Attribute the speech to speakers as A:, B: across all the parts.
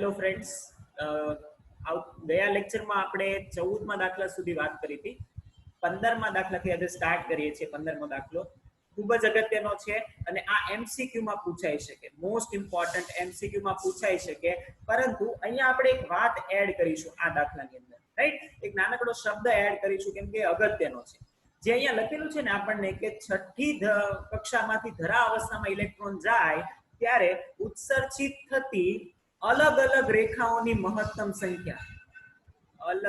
A: Hello friends, ગયા લેક્ચરમાં આપણે 14મા દાખલા સુધી વાત કરી હતી. 15મા દાખલાથી આજે સ્ટાર્ટ કરીએ છીએ. 15મો દાખલો ખૂબ જ અગત્યનો છે અને આ MCQ માં પૂછાઈ શકે, મોસ્ટ ઇમ્પોર્ટન્ટ MCQ માં પૂછાઈ શકે. પરંતુ અહીંયા આપણે એક વાત એડ કરીશું આ દાખલાની અંદર, રાઈટ? એક નાનકડો શબ્દ એડ કરીશું કેમ કે અગત્યનો છે. જે અહીંયા લખેલું છે ને આપણને કે છઠ્ઠી કક્ષામાંથી ધરા અવસ્થામાં ઇલેક્ટ્રોન જાય ત્યારે ઉત્સર્જિત થતી અલગ અલગ રેખાઓની મહત્તમ સંખ્યા, અલગ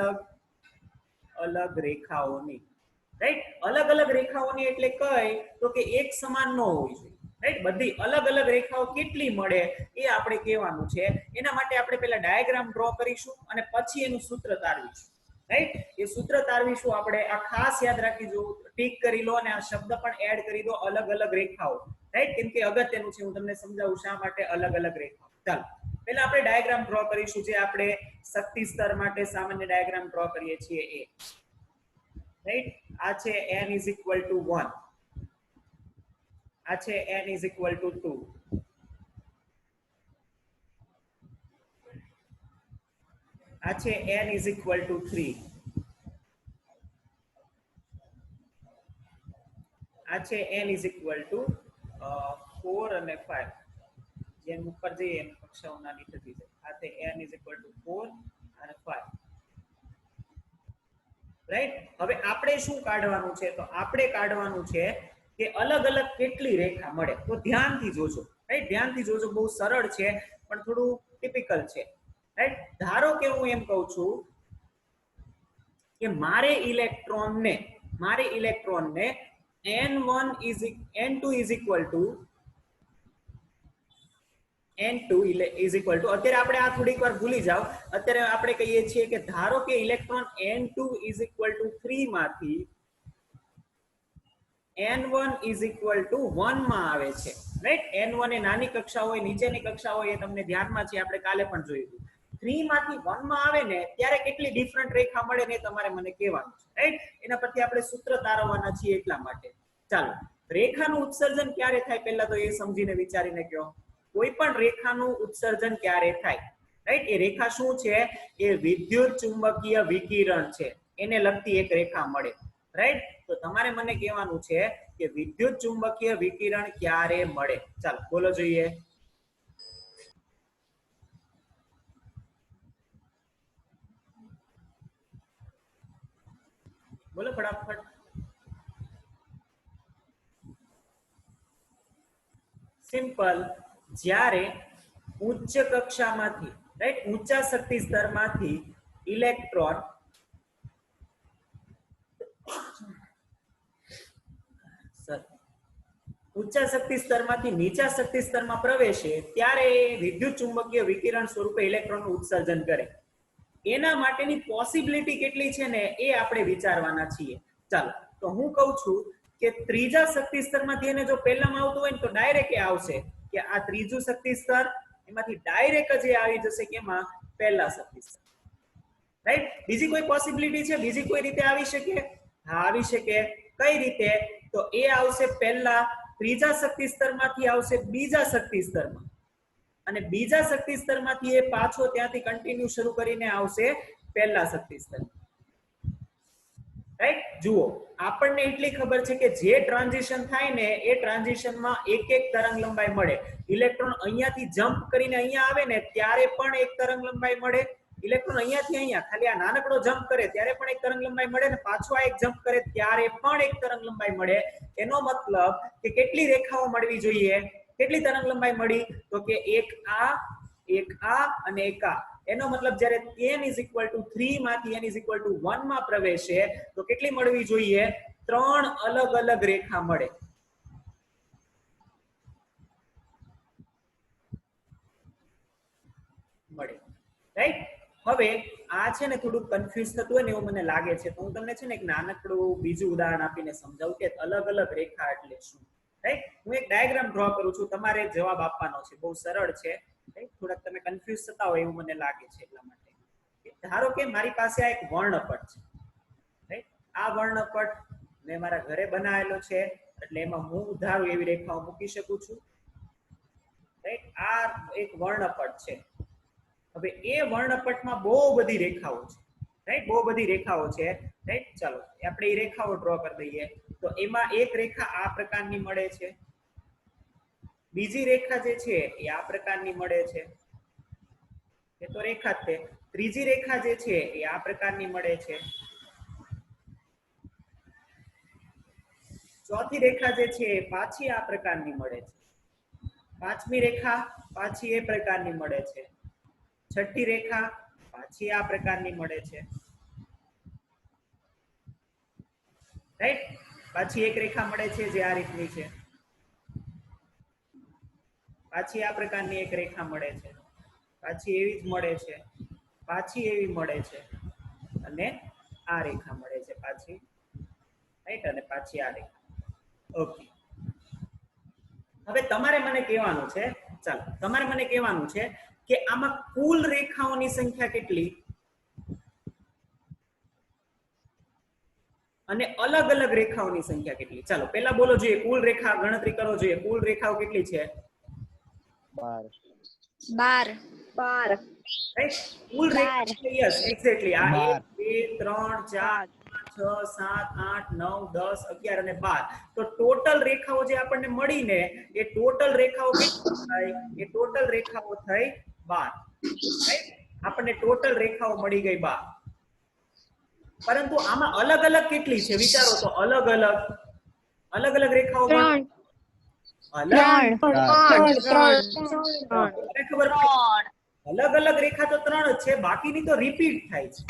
A: અલગ રેખાઓની, રાઈટ? અલગ અલગ રેખાઓની એટલે કઈ? તો કે એક સમાન ન હોવી જોઈએ, રાઈટ? બધી અલગ અલગ રેખાઓ કેટલી મળે એ આપણે કહેવાનું છે. એના માટે આપણે પહેલા ડાયાગ્રામ ડ્રો કરીશું અને પછી એનું સૂત્ર તારવીશું, રાઈટ? એ સૂત્ર તારવીશું આપણે. આ ખાસ યાદ રાખીજો, ટીક કરી લો અને આ શબ્દ પણ એડ કરી દો, અલગ અલગ રેખાઓ, રાઈટ? કેમ કે અગત્યનું છે. હું તમને સમજાવું શા માટે અલગ અલગ રેખાઓ. ચાલો પહેલા આપણે ડાયાગ્રામ ડ્રો કરીશું, જે આપણે શક્તિ સ્તર માટે સામાન્ય ડાયાગ્રામ ડ્રો કરીએ છીએ એ, રાઈટ? આ છે n = 1, આ છે n = 2, આ છે n = 3, આ છે n = 4 અને 5. જેમ ઉપર જઈએ એમ કક્ષાઓ નાની થતી જાય. આ તે n = 4 અને 5, રાઈટ? હવે આપણે શું કાઢવાનું છે? તો આપણે કાઢવાનું છે કે અલગ અલગ કેટલી રેખા મળે. તો ધ્યાનથી જોજો, રાઈટ? ધ્યાનથી જોજો, બહુ સરળ છે પણ થોડું ટિપિકલ છે, રાઈટ? ધારો કે હું એમ કહું છું કે મારે ઇલેક્ટ્રોનને n2 અત્યારે આપણે આ થોડીક વાર ભૂલી જાઓ. અત્યારે આપણે કહીએ છીએ કે ધારો કે ઇલેક્ટ્રોન n2 = 3 માંથી n1 = 1 માં આવે છે, રાઈટ? n1 એ નાની કક્ષા હોય, નીચેની કક્ષા હોય, એ તમને ધ્યાનમાં છે, આપણે કાલે પણ જોયું. 3 માંથી 1 માં આવે ને ત્યારે કેટલી ડિફરન્ટ રેખા મળે ને તમારે મને કહેવાનું છે, રાઈટ? એના પરથી આપણે સૂત્ર તારવવાના છીએ એટલા માટે. ચાલો, રેખાનું ઉત્સર્જન ક્યારે થાય પહેલા તો એ સમજીને વિચારીને કહો. કોઈ પણ રેખાનું ઉત્સર્જન ક્યારે થાય, રાઈટ? એ રેખા શું છે? એ વિદ્યુત ચુંબકીય વિકિરણ છે, એને લગતી એક રેખા મળે, રાઈટ? તો તમારે મને કહેવાનું છે કે વિદ્યુત ચુંબકીય વિકિરણ ક્યારે મળે. ચાલો બોલો જોઈએ. બોલો ફટાફટ. સિમ્પલ, જ્યારે ઉચ્ચ કક્ષામાંથી, રાઈટ, ઊંચા શક્તિ સ્તરમાંથી ઇલેક્ટ્રોન ઊંચા શક્તિ સ્તરમાંથી નીચા શક્તિ સ્તરમાં પ્રવેશે ત્યારે વિદ્યુત ચુંબકીય વિકિરણ સ્વરૂપે ઇલેક્ટ્રોનનું ઉત્સર્જન કરે. એના માટેની પોસિબિલિટી કેટલી છે ને એ આપણે વિચારવાના છીએ. ચાલો, તો હું કહું છું કે ત્રીજા શક્તિ સ્તરમાંથી એને જો પહેલામાં આવતું હોય ને તો ડાયરેક્ટ એ આવશે કે આ ત્રીજું શક્તિ સ્તર, એમાંથી ડાયરેક્ટ જ આવી જશે કે એમાં પહેલા શક્તિ સ્તર, રાઈટ? બીજી કોઈ પોસિબિલિટી છે? બીજી કોઈ રીતે આવી શકે? હા, આવી શકે. કઈ રીતે? તો એ આવશે પહેલા ત્રીજા શક્તિ સ્તરમાંથી આવશે બીજા શક્તિ સ્તરમાં, અને બીજા શક્તિ સ્તરમાંથી એ પાછો ત્યાંથી કન્ટિન્યુ શરૂ કરીને આવશે પહેલા શક્તિ સ્તરમાં, રાઈટ? જુઓ, આપણને એટલી ખબર છે કે જે ટ્રાન્ઝિશન થાય ને એ ટ્રાન્ઝિશનમાં એક એક તરંગ લંબાઈ મળે. ઇલેક્ટ્રોન અહીંયાથી જમ્પ કરીને અહીંયા આવે ને ત્યારે પણ એક તરંગ લંબાઈ મળે. ઇલેક્ટ્રોન અહીંયાથી અહીંયા ખાલી આ નાનકડો જમ્પ કરે ત્યારે પણ એક તરંગ લંબાઈ મળે, ને પાછો આ એક જમ્પ કરે ત્યારે પણ એક તરંગ લંબાઈ મળે. એનો મતલબ કે કેટલી રેખાઓ મળવી જોઈએ? કેટલી તરંગ લંબાઈ મળી? તો કે એક આ અને એક આ. એનો મતલબ જ્યારે n = 3 માંથી n = 1 માં પ્રવેશે તો કેટલી મળવી જોઈએ? 3 અલગ અલગ રેખા મળે. રાઈટ? હવે આ છે ને થોડું કન્ફ્યુઝ થતું હોય ને એવું મને લાગે છે, તો હું તમને છે ને એક નાનકડું બીજું ઉદાહરણ આપીને સમજાવું કે અલગ અલગ રેખા એટલે શું, રાઈટ? હું એક ડાયાગ્રામ ડ્રો કરું છું, તમારે જવાબ આપવાનો છે. બહુ સરળ છે, રાઈટ? થોડાક તમે કન્ફ્યુઝ થતા હોય એવું મને લાગે છે એટલા માટે. ધારો કે મારી પાસે આ એક વર્ણપટ છે, રાઈટ? આ વર્ણપટ મેં મારા ઘરે બનાવેલો છે, એટલે એમાં હું ધારું એવી રેખાઓ મૂકી શકું છું, રાઈટ? આ એક વર્ણપટ છે. હવે હવે એ વર્ણપટમાં બહુ બધી રેખાઓ છે, રાઈટ, બહુ બધી રેખાઓ છે, રાઈટ. ચાલો આપણે એ રેખાઓ ડ્રો કરી દઈએ. તો એમાં એક રેખા આ પ્રકારની મળે છે, બીજી રેખા જે છે એ આ પ્રકારની મળે છે, એ તો રેખા જ છે. ત્રીજી રેખા જે છે એ આ પ્રકારની મળે છે, ચોથી રેખા જે છે પાછી આ પ્રકારની મળે છે, પાંચમી રેખા પાછી એ પ્રકારની મળે છે, છઠ્ઠી રેખા પાછી આ પ્રકારની મળે છે, રાઈટ. પાછી એક રેખા મળે છે જે આ રીતની છે, પાછી આ પ્રકારની એક રેખા મળે છે, પાછી એવી જ મળે છે, પાછી એવી મળે છે, અને આ રેખા મળે છે પાછી, રાઈટ, અને પાછી આ રેખા. ઓકે, હવે તમારે મને કહેવાનું છે, ચાલો તમારે મને કહેવાનું છે કે આમાં કુલ રેખાઓની સંખ્યા કેટલી અને અલગ અલગ રેખાઓની સંખ્યા કેટલી. ચાલો પહેલા બોલો જોઈએ, કુલ રેખા ગણતરી કરો જોઈએ, કુલ રેખાઓ કેટલી છે?
B: 12.
A: રાઈટ, કુલ રેખા, યસ એક્ઝેક્ટલી. આ 1 2 3 4 5 6 7 8 9 10 11 અને 12. તો ટોટલ રેખાઓ જે આપણને મળીને એ ટોટલ રેખાઓ કેટલી થાય? એ ટોટલ રેખાઓ થઈ 12, રાઈટ. આપણને ટોટલ રેખાઓ મળી ગઈ 12. પરંતુ આમાં અલગ અલગ કેટલી છે વિચારો તો? અલગ અલગ રેખાઓ ખબર, અલગ અલગ રેખા તો 3 જ છે, બાકીની તો રિપીટ થાય છે,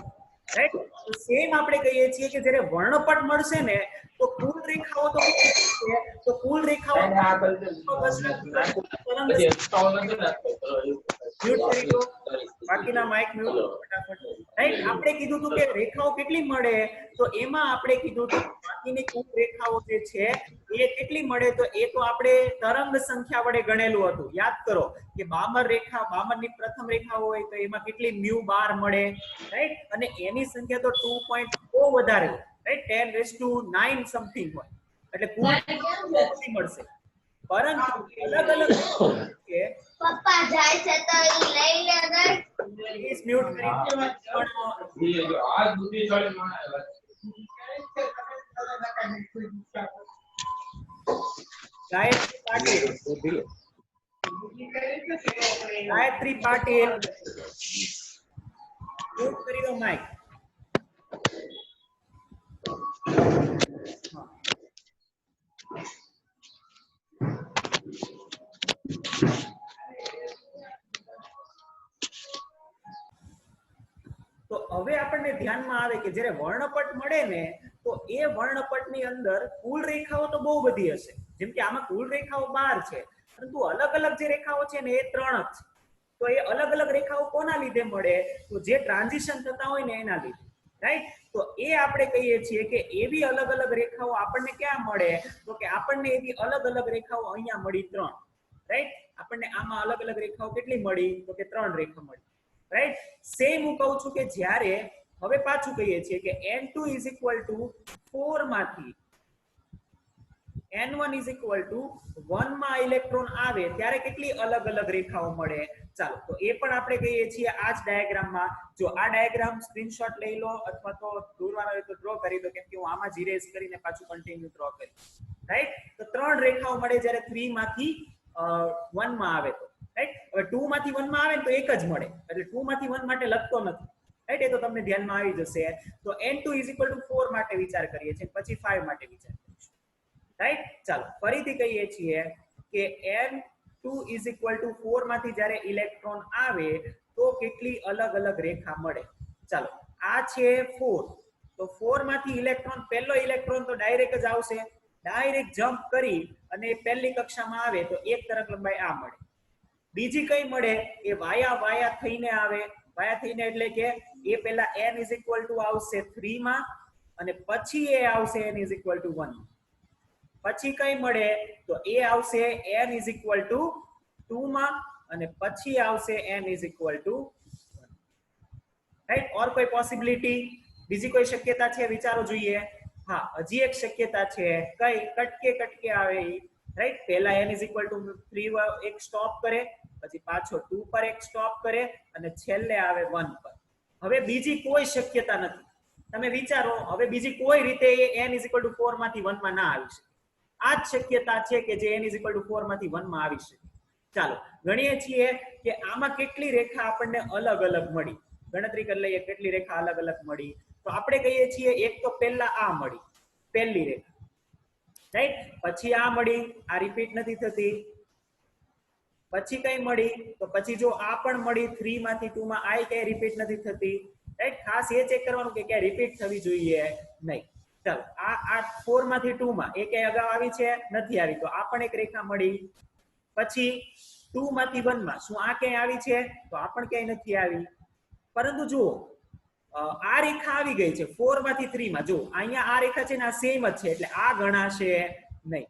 A: રાઈટ. તો સેમ આપણે કહીએ છીએ કે જ્યારે વર્ણપટ મળશે ને તો કુલ રેખાઓ તો કેટલી છે? તો કુલ રેખાઓ મ્યુટ કરી દો, બાકીના માઇક મ્યુટ ફટાફટ, રાઈટ. આપણે કીધું હતું કે રેખાઓ કેટલી મળે, તો એમાં આપણે કીધું હતું બાકીની કુલ રેખાઓ જે છે એ કેટલી મળે, તો એ તો આપણે તરંગ સંખ્યા વડે ગણેલું હતું. યાદ કરો કે બામર રેખા, બામરની પ્રથમ રેખા હોય તો એમાં કેટલી μ12 મળે, રાઈટ, અને એની સંખ્યા તો 2.4 વધારે હોય, રાઈટ, 10⁹ સમથિંગ હોય, એટલે કુલ મળશે. પરંતુ અલગ અલગ છે.
B: પપ્પા જાય છે તો લઈ લે અગર
A: પ્લીઝ મ્યુટ કરી દો.
C: આ બુદ્ધિશાળી માણસ
A: ગાયત્રી પાટીલ, ગાયત્રી પાટીલ મ્યુટ કરી દો માઇક. તો હવે આપણને ધ્યાનમાં આવે કે જ્યારે વર્ણપટ મળે ને તો એ વર્ણપટની અંદર કુલ રેખાઓ તો બહુ બધી હશે. જેમ કે આમાં કુલ રેખાઓ 12 છે, પરંતુ અલગ અલગ જે રેખાઓ છે ને એ 3 જ છે. તો એ અલગ અલગ રેખાઓ કોના લીધે મળે? તો જે ટ્રાન્ઝિશન થતા હોય ને એના લીધે, રાઈટ. તો એ આપણે કહીએ છીએ કે એવી અલગ અલગ રેખાઓ આપણને ક્યાં મળે? તો કે આપણને એવી અલગ અલગ રેખાઓ અહીંયા મળી 3, રાઈટ. આપણને આમાં અલગ અલગ રેખાઓ કેટલી મળી? તો કે 3 રેખા મળી, રાઈટ. સેમ હું કહું છું કે જ્યારે હવે પાછું કહીએ છીએ કે n2 = 4 માંથી n1 = 1 માં ઇલેક્ટ્રોન આવે ત્યારે કેટલી અલગ અલગ રેખાઓ મળે? ચાલો તો એ પણ આપણે કહીએ છીએ આ જ ડાયાગ્રામમાં. જો આ ડાયાગ્રામ સ્ક્રીનશોટ લઈ લો અથવા તો દોરવાનો હોય તો ડ્રો કરી દો, કેમ કે હું આમાં જ ઇરેઝ કરીને પાછું કન્ટિન્યુ ડ્રો કરીશ, રાઈટ. તો 3 રેખાઓ મળે જ્યારે 3 માંથી 1 માં આવે તો, રાઈટ. હવે 2 માંથી 1 માં આવે ને તો એક જ મળે, એટલે 2 માંથી 1 માટે લખતો નથી, રાઈટ. એ તો તમને ધ્યાનમાં આવી જશે. તો n2 = 4 માટે વિચાર કરીએ છીએ, પછી 5 માટે વિચાર કરીશું, રાઈટ. ચાલો ફરીથી કહીએ છીએ કે n2 = 4 માંથી જ્યારે ઇલેક્ટ્રોન આવે તો કેટલી અલગ અલગ રેખા મળે? ચાલો આ છે 4, તો 4 માંથી ઇલેક્ટ્રોન, પહેલો ઇલેક્ટ્રોન તો ડાયરેક્ટ જ આવશે, ડાયરેક્ટ જમ્પ કરી અને પહેલી કક્ષામાં આવે તો એક તરંગ લંબાઈ આ મળે. બીજી કઈ મળે? એ વાયા થઈને આવે, વાયા થઈને એટલે કે એ પહેલા n = આવશે 3 માં અને પછી એ આવશે n = 1. પછી કઈ મળે? તો એ આવશે n = 2 માં અને પછી આવશે n = 1, રાઈટ. ઓર કોઈ પોસિબિલિટી? બીજી કોઈ શક્યતા છે? વિચારો જોઈએ. હા, હજી એક શક્યતા છે. કઈ? કટકે આવે, રાઈટ. પહેલા n = 3 એક સ્ટોપ કરે, પછી પાછો 2 પર એક સ્ટોપ કરે અને છેલ્લે આવે 1 પર. હવે બીજી કોઈ શક્યતા નથી. તમે વિચારો હવે બીજી કોઈ રીતે એ n 4 માંથી 1 માં ના આવી શકે. આ જ શક્યતા છે કે જે n 4 માંથી 1 માં આવી શકે. ચાલો ગણીએ છીએ કે આમાં કેટલી રેખા આપણને અલગ અલગ મળી. ગણતરી કરી લઈએ કેટલી રેખા અલગ અલગ મળી. તો આપણે કહીએ છીએ એક તો પહેલા આ મળી, પહેલી રેખા, રાઈટ. પછી આ મળી, આ રિપીટ નથી થતી. પછી કઈ મળી તો પછી જો આ પણ મળી 3 માંથી 2 માં આ કઈ રિપીટ નથી થતી, રાઈટ. ખાસ એ ચેક કરવાનું કે ક્યાં રિપીટ થવી જોઈએ નહીં. ચાલો આ 4 માંથી 2 માં એ કઈ અગાઉ આવી છે નથી આવી, તો આ પણ એક રેખા મળી. પછી 2 માંથી 1 માં શું આ ક્યાંય આવી છે તો આ પણ ક્યાંય નથી આવી. પરંતુ જુઓ આ રેખા આવી ગઈ છે 4 માંથી 3 માં. જો અહીંયા આ રેખા છે ને આ સેમ જ છે એટલે આ ગણાશે નહીં,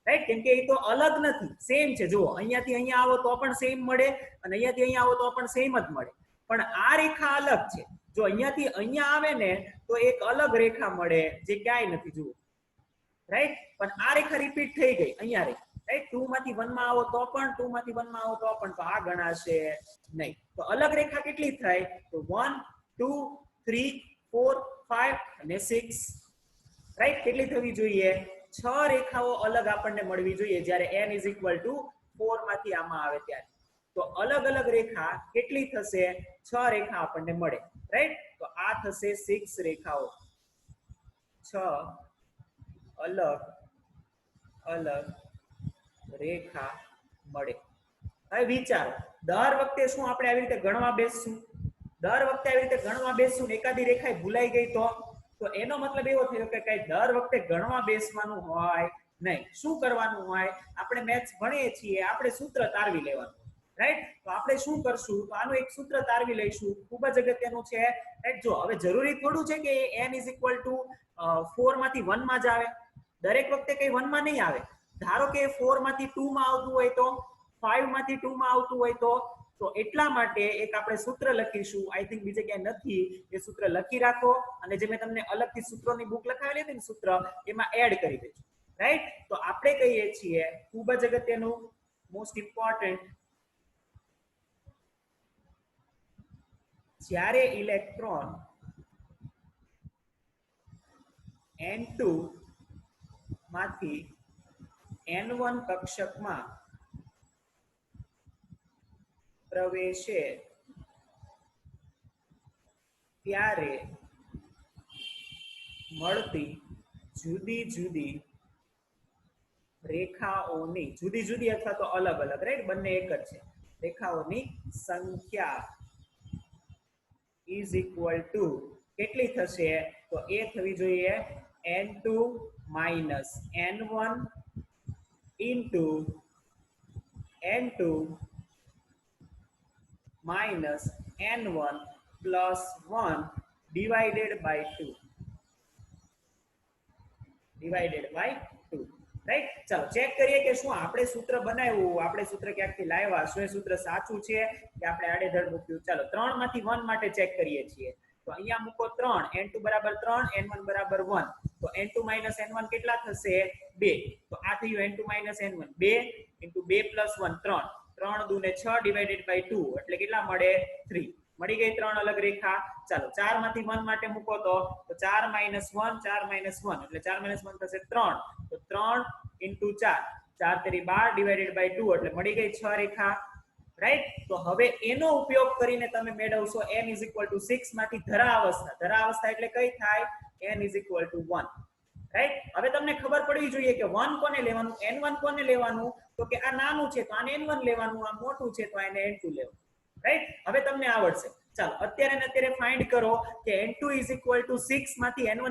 A: રાઈટ. કેમ કે એ તો અલગ નથી, સેમ છે. જુઓ અહીંયાથી અહીંયા આવો તો પણ સેમ મળે અને અહીંયાથી અહીંયા આવો તો પણ સેમ જ મળે. પણ આ રેખા અલગ છે. જો અહીંયાથી અહીંયા આવે ને તો એક અલગ રેખા મળે જે ક્યાંય નથી. જુઓ, રાઈટ. પણ આ રેખા રિપીટ થઈ ગઈ અહીંયા રેખા, રાઈટ. 2 માંથી 1 માં આવો તો પણ 2 માંથી 1 માં આવો તો પણ, તો આ ગણાશે નહીં. તો અલગ રેખા કેટલી થાય તો 1 2 3 4 5 અને 6, રાઈટ. કેટલી થવી જોઈએ? 6 રેખાઓ અલગ આપણને મળવી જોઈએ જ્યારે n 4 માંથી આમાં આવે ત્યારે. તો અલગ અલગ રેખા કેટલી થશે? 6 રેખા આપણને મળે, રાઈટ. તો આ થશે 6 રેખાઓ. 6 અલગ અલગ રેખા મળે. હવે વિચારો, દર વખતે શું આપણે આવી રીતે ગણવા બેસશું? દર વખતે આવી રીતે ગણવા બેસશું ને એકાદી રેખા ભૂલાઈ ગઈ તો એનો મતલબ એવો થયો કે કઈ દર વખતે ગણવા બેસવાનું હોય નહીં. શું કરવાનું હોય? આપણે મેથ્સ ભણીએ છીએ, આપણે સૂત્ર તારવી લેવાનું, રાઈટ. તો આપણે શું કરશું તો આનું એક સૂત્ર તારવી લઈશું, ખૂબ જ અગત્યનું છે, રાઈટ. જો હવે જરૂરી થોડું છે કે n 4 માંથી 1 માં જ આવે. દરેક વખતે કઈ 1 માં નહીં આવે. ધારો કે 4 માંથી 2 માં આવતું હોય તો, 5 માંથી 2 માં આવતું હોય તો એટલા માટે એક આપણે સૂત્ર લખીશું. આઈ થિંક બીજે ક્યાંય નથી. એ સૂત્ર લખી રાખો અને જે મેં તમને અલગથી સૂત્રોની બુક લખાવેલી હતી ને સૂત્ર, એમાં એડ કરી દેજો, રાઈટ. તો આપણે કહીએ છીએ ખૂબ જ અગત્યનું, મોસ્ટ ઇમ્પોર્ટન્ટ, જ્યારે ઇલેક્ટ્રોન n2 માંથી n1 કક્ષકમાં પ્રવેશે ત્યારે મળતી જુદી જુદી રેખાઓની, જુદી જુદી અથવા તો અલગ અલગ, રાઈટ, બંને એક જ છે, રેખાઓની સંખ્યા ઇઝ ઇક્વલ ટુ કેટલી થશે તો એ થવી જોઈએ n2 minus n1 into n2 minus n1 plus 1 divided by 2 right. ચાલો ચેક કરીએ કે શું આપણે સૂત્ર બનાવ્યું, આપણે સૂત્ર ક્યાંકથી લાવ્યા, શું એ સૂત્ર સાચું છે કે આપણે આડેધડ મૂક્યું. ચાલો 3 માંથી 1 માટે ચેક કરીએ છીએ. તો અહીંયા મૂકો 3, n2 બરાબર 3, n1 બરાબર 1. તો n2 minus n1 કેટલા થશે? 2. તો આ થયું n2 minus n1 2 into 2 plus 1 3. 3 દુ ને 6 ડિવાઇડેડ બાય 2 એટલે કેટલા મળે? 3. મળી ગઈ 3 અલગ રેખા. ચાલો 4 માંથી 1 માટે મૂકો તો 4 minus 1 એટલે 4 minus 1 થશે 3. તો 3 into 4 4 તેરી 12 ડિવાઇડેડ બાય 2 એટલે મળી ગઈ 6 રેખા, રાઈટ. તો હવે એનો ઉપયોગ કરીને તમે મેળવશો n 6 માંથી ધરા અવસ્થા એટલે કઈ થાય? n 1, right. હવે તમને ખબર પડવી જોઈએ કે 1 કોને લેવાનું, n1 કોને લેવાનું, તો કે આ નાનું છે તો આને n1 લેવાનું, આ મોટું છે તો આને n2 લેવાનું, રાઈટ. હવે તમને આવડશે. ચાલો અત્યારે ફાઇન્ડ કરો કે n2 6 માંથી n1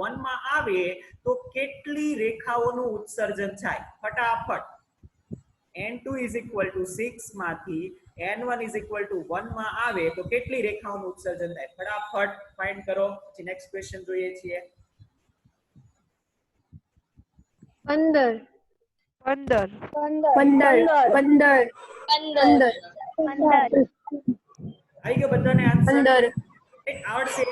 A: 1 માં આવે તો કેટલી રેખાઓનું ઉત્સર્જન થાય? ફટાફટ. n2 6 માંથી n1 1 માં આવે તો કેટલી રેખાઓનું ઉત્સર્જન થાય? ફટાફટ ફાઇન્ડ કરો. પછી નેક્સ્ટ ક્વેશ્ચન જોઈએ છીએ.
C: 15
A: આવી ગયો બધાને આન્સર? આવડશે?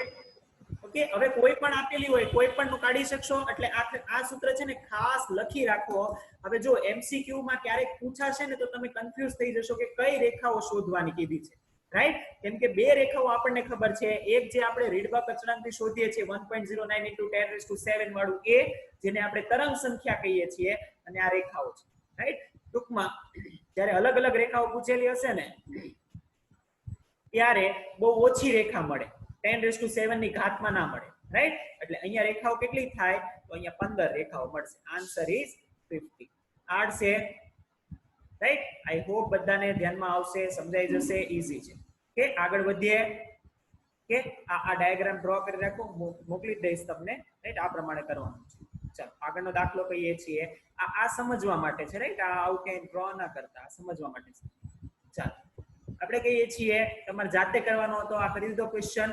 A: ઓકે, હવે કોઈ પણ આપેલી હોય કોઈ પણ નું કાઢી શકશો. એટલે આ સૂત્ર છે ને ખાસ લખી રાખો. હવે જો MCQ માં ક્યારેક પૂછાશે ને તો તમે કન્ફ્યુઝ થઈ જશો કે કઈ રેખાઓ શોધવાની કીધી છે, રાઈટ? કેમ કે બે રેખાઓ આપણને ખબર છે. એક જે આપણે રીડબર્ગ અચળાંકથી શોધીએ છીએ 1.09 × 10⁻⁷ વાળું એ, જેને આપણે તરંગ સંખ્યા કહીએ છીએ, અને આ રેખાઓ છે, રાઈટ? ટૂંકમાં જ્યારે અલગ અલગ રેખાઓ પૂછેલી હશે ને ત્યારે બહુ ઓછી રેખા મળે, 10⁻⁷ ની ઘાતમાં ના મળે, રાઈટ? એટલે અહીંયા રેખાઓ કેટલી થાય? તો અહીંયા 15 રેખાઓ મળશે. Answer is 50. હાર્ડ છે, રાઈટ? આઈ હોપ બધાને ધ્યાનમાં આવશે, સમજાઈ જશે, ઈઝી છે. કે આગળ વધીએ કે આ ડાયાગ્રામ ડ્રો કરી રાખો, મોકલી દઈશ તમને, રાઈટ? આ પ્રમાણે કરવાનું છે. ચાલો આગળનો દાખલો કહીએ છીએ. આ સમજવા માટે છે, રાઈટ? આ આવું ક્યાંય ડ્રો ના કરતા, સમજવા માટે છે. ચાલો આપણે કહીએ છીએ, તમારે જાતે કરવાનો હતો. આ કરી દીધો ક્વેશ્ચન.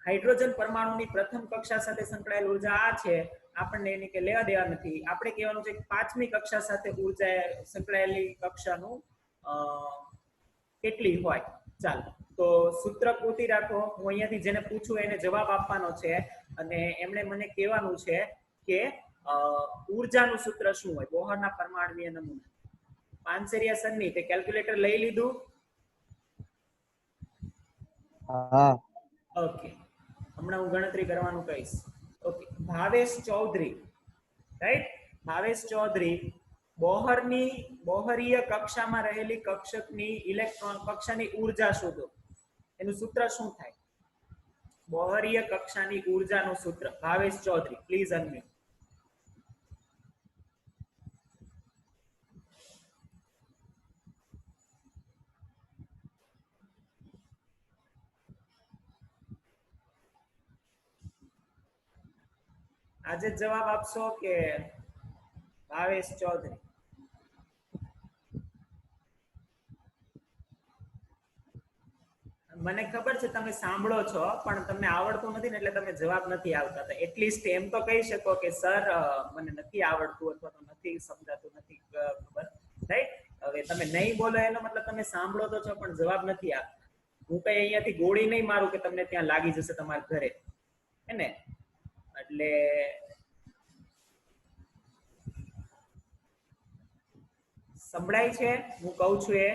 A: હાઇડ્રોજન પરમાણુની પ્રથમ કક્ષા સાથે સંકળાયેલ ઉર્જા આ છે. આપણને એની કે લેવા દેવા નથી. આપણે કહેવાનું છે કે પાંચમી કક્ષા સાથે ઉર્જા સંકળાયેલી કક્ષાનું કેટલી હોય. ચાલો તો સૂત્ર પૂછી રાખો. હું અહીંયાથી જેને પૂછું એને જવાબ આપવાનો છે, અને એમણે મને કહેવાનું છે કે ઉર્જાનું સૂત્ર શું હોય બોહરના પરમાણુય નમૂના. પાનસેરિયા સરની તે કેલ્ક્યુલેટર લઈ લીધું?
D: હા.
A: ઓકે, હમણાં હું ગણતરી કરવાનું કહીશ. Okay, Bhavesh Chaudhari, right? ભાવેશ ચૌધરી બોહરીય કક્ષામાં રહેલી કક્ષકની ઇલેક્ટ્રોન કક્ષાની ઉર્જા શોધો. એનું સૂત્ર શું થાય? બોહરીય કક્ષાની ઉર્જાનું સૂત્ર. Bhavesh Chaudhary, please unmute. આજે જવાબ આપશો કે ભાવેશ ચૌધરી? મને ખબર છે તમે સાંભળો છો, પણ તમને આવડતું નથી ને એટલે તમે જવાબ નથી આવતા. તો એટલીસ્ટ એમ તો કહી શકો કે સર મને નથી આવડતું અથવા તો નથી સમજાતું, નથી ખબર, રાઈટ? હવે તમે નહીં બોલો એનો મતલબ તમે સાંભળો તો છો પણ જવાબ નથી આપતા. હું કઈ અહીંયાથી ગોળી નહીં મારું કે તમને ત્યાં લાગી જશે તમારા ઘરે, હે ને? એટલે સંભળાય છે હું કહું છું એ?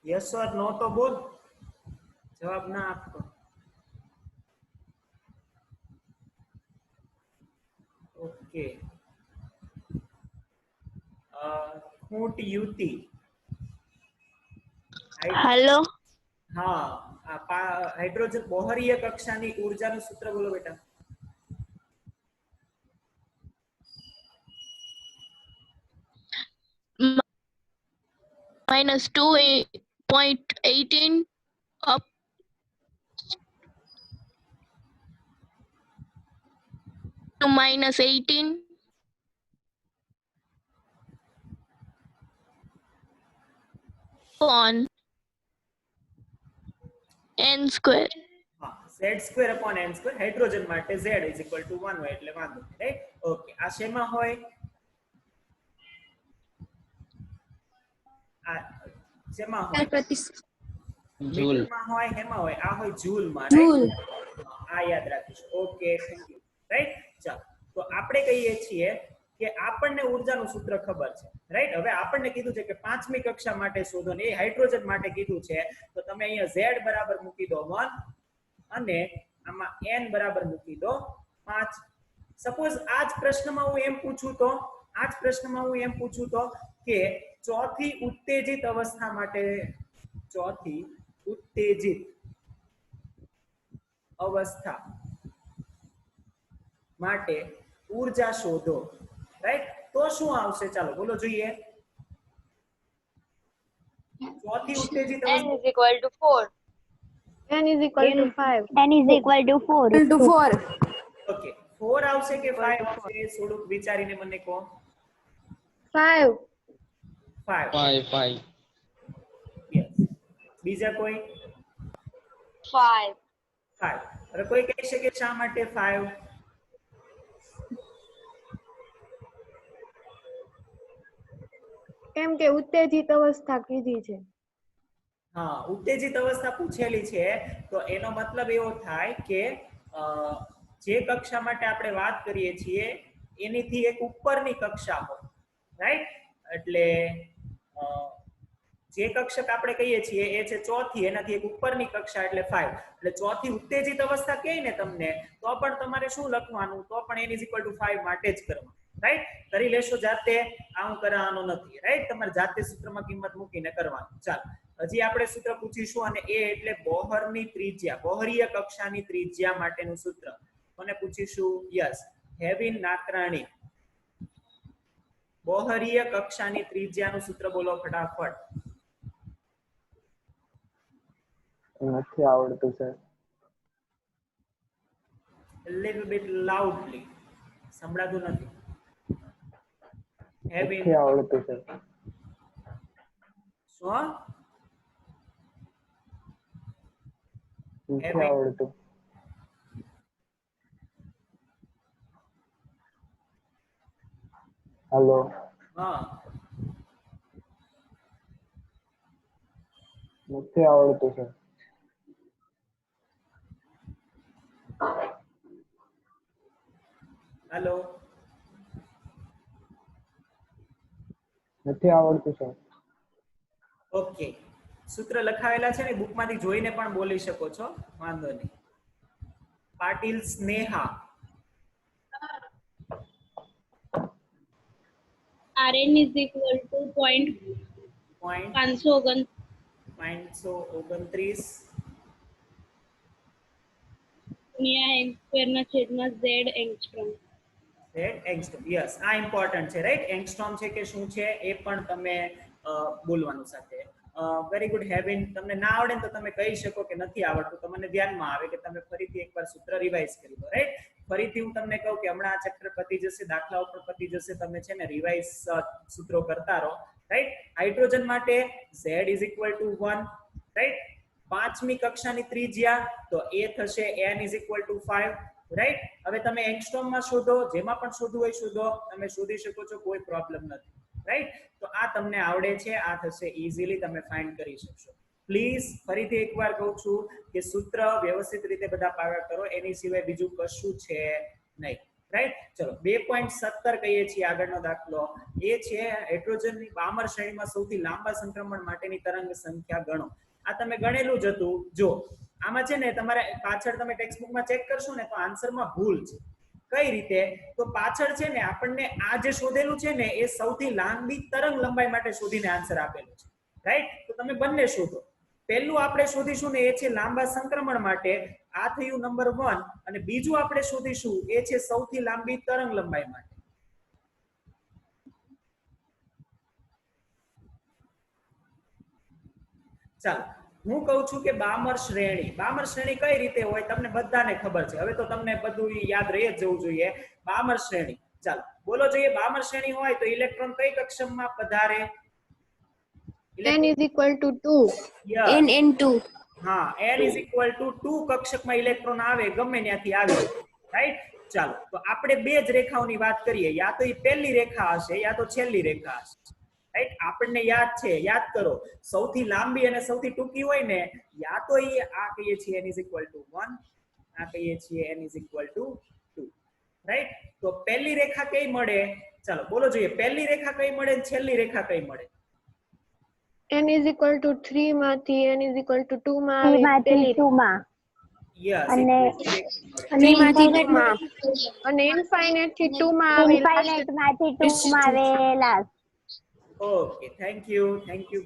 A: યસ ઓર નો તો બોલ, જવાબ ના આપતો. ઓકે, ખૂંટ યુતિ.
B: હેલો.
A: હા, હાઇડ્રોજન બોહરીય કક્ષાની ઉર્જાનું સૂત્ર બોલો બેટા.
B: -2.18 up to -18 on n².
A: હા, z²/n². હાઇડ્રોજન માટે z = 1 હોય એટલે વાંધો નહીં, રાઈટ? ઓકે, આ શેમાં હોય? આ શેમાં હોય? મીટરમાં હોય, હેમાં હોય? આ હોય જૂલમાં, રાઈટ? આ યાદ રાખીશું. Okay, thank you, right? ચાલો તો આપણે કહીએ છીએ કે આપણને ઉર્જાનું સૂત્ર ખબર છે, રાઈટ? હવે આપણને કીધું છે કે પાંચમી કક્ષા માટે શોધો ને એ હાઇડ્રોજન માટે કીધું છે. તો તમે અહીંયા z બરાબર મૂકી દો 1 અને આમાં n બરાબર મૂકી દો 5. સપોઝ આજ પ્રશ્નમાં હું એમ પૂછું તો કે ચોથી ઉત્તેજિત અવસ્થા માટે ઉર્જા શોધો, રાઈટ? તો શું આવશે? ચાલો બોલો જોઈએ. ચોથી ઉત્તેજિત
C: n = 4. n = 5.
B: n = 4.
A: ઓકે, 4 આવશે કે 5 આવશે? થોડુંક વિચારીને મને કહો.
C: 5.
A: 5. યસ. બીજા કોઈ?
C: 5.
A: 5. હવે કોઈ કહી શકે શા માટે 5?
C: કેમ કે ઉત્તેજિત અવસ્થા કીધી છે.
A: હા, ઉત્તેજિત અવસ્થા પૂછેલી છે તો એનો મતલબ એવો થાય કે જે કક્ષા માટે આપણે વાત કરીએ છીએ એનીથી એક ઉપરની કક્ષા હોય, રાઈટ? એટલે જે કક્ષક આપણે કહીએ છીએ એ છે ચોથી, એનાથી એક ઉપરની કક્ષા એટલે 5. એટલે ચોથી ઉત્તેજિત અવસ્થા કહે ને તમને તો પણ તમારે શું લખવાનું? તો પણ n = 5 માટે જ કરવાનું, રાઈટ? કરી લેશો જાતે, આવું કરવાનું નથી, રાઈટ? તમારે જાતે સૂત્રમાં કિંમત મૂકીને કરવાનું. ચાલો, હજી આપણે સૂત્ર પૂછીશું અને એ એટલે બોહરની ત્રિજ્યા, બોહરીય કક્ષાની ત્રિજ્યા માટેનું સૂત્ર. કોને પૂછીશું? યસ, હેવિન નાકરાણી. બોહરીય કક્ષાની ત્રિજ્યાનું સૂત્ર બોલો ફટાફટ.
D: નથી આવડતું sir.
A: A little bit loudly. સંભળાતું નથી. હેવિન
D: નથી આવડતું સર.
A: શું?
D: નથી આવડતું. હેલો.
A: હા,
D: નથી આવડતું સર.
A: હેલો,
D: નથી આવડતું સર.
A: ઓકે. સૂત્ર લખાવેલા છે ને બુકમાંથી જોઈને પણ બોલી શકો છો, વાંધો નહીં. Patil Sneha.
E: Rn is equal to 0.529
A: 529
E: ગુણ્યા n સ્ક્વેર ના છેદમાં z એંગસ્ટ્રોમ.
A: એંગસ્ટ્રોમ. યસ, આ ઇમ્પોર્ટન્ટ છે, રાઈટ? એંગસ્ટ્રોમ છે કે શું છે એ પણ તમે બોલવાનું સાથે. Very good Hevin. તમને ના આવડે તો તમે કહી શકો કે નથી આવડતું, તો મને ધ્યાનમાં આવે કે તમે ફરીથી એકવાર સૂત્ર રિવાઇઝ કરી દો, રાઈટ? ફરીથી હું તમને કહું કે હમણાં આ ચેપ્ટર પતી જશે, દાખલાઓ પણ પતી જશે, તમે છે ને રિવાઇઝ સૂત્રો કરતા રહો, રાઈટ? હાઇડ્રોજન માટે z = 1, રાઈટ? પાંચમી કક્ષાની ત્રિજ્યા તો એ થશે n = 5, રાઈટ? હવે તમે એંગસ્ટ્રોમમાં શોધો, જેમાં પણ શોધવું હોય શોધો, તમે શોધી શકો છો, કોઈ પ્રોબ્લેમ નથી, રાઈટ? તો આ તમને આવડે છે, આ થશે ઈઝીલી, તમે ફાઇન્ડ કરી શકશો. પ્લીઝ ફરીથી એકવાર કહું છું કે સૂત્ર વ્યવસ્થિત રીતે બધા પાયા કરો, એની સિવાય બીજું કશું છે નહીં, રાઈટ? ચલો 2.17 કહીએ છીએ આગળનો દાખલો. એ છે હાઇડ્રોજનની બામર શ્રેણીમાં સૌથી લાંબા સંક્રમણ માટેની તરંગ સંખ્યા ગણો. આ તમે ગણેલું જ હતું. જો આમાં છે ને તમારે પાછળ તમે ટેક્સ્ટ બુકમાં ચેક કરશો ને તો આન્સરમાં ભૂલ છે. કઈ રીતે? તો પાછળ છે ને આપણને આ જે શોધેલું છે ને એ સૌથી લાંબી તરંગ લંબાઈ માટે શોધીને આન્સર આપેલું છે, રાઈટ? તો તમે બંને શોધો. પહેલું આપણે શોધીશું ને એ છે લાંબા સંક્રમણ માટે, આ થયું નંબર 1, અને બીજું આપણે શોધીશું એ છે સૌથી લાંબી તરંગ લંબાઈ માટે. ચાલો, હું કહું છું કે બામર શ્રેણી. બામર શ્રેણી કઈ રીતે હોય તમને બધાને ખબર છે, હવે તો તમને બધું યાદ રહી જ જવું જોઈએ. બામર શ્રેણી, ચાલો બોલો જોઈએ. બામર શ્રેણી હોય તો ઇલેક્ટ્રોન કઈ કક્ષકમાં પધારે?
C: n is equal to 2.
A: Yes.
B: N2.
A: હા, n = 2 કક્ષકમાં ઇલેક્ટ્રોન આવે, ગમે ત્યાંથી આવે, રાઈટ? ચાલો, તો આપણે બે જ રેખાઓની વાત કરીએ, યા તો એ પહેલી રેખા હશે યા તો છેલ્લી રેખા હશે, રાઈટ? આપણને યાદ છે, યાદ કરો, સૌથી લાંબી અને સૌથી ટૂંકી હોય ને, યા તો એ આ કહીએ છીએ n = 1, આ કહીએ છીએ n = 2, રાઈટ? તો પહેલી રેખા કઈ મળે? ચાલો બોલો જોઈએ, પહેલી રેખા કઈ મળે, છેલ્લી રેખા કઈ મળે?
C: n is equal to 3 માંથી n is equal to 2 માં આવે પહેલી
A: યસ,
B: અને
C: infinite માં અને infinite થી 2 માં આવે last.
B: માંથી 2 માં આવે last.
A: Okay, thank you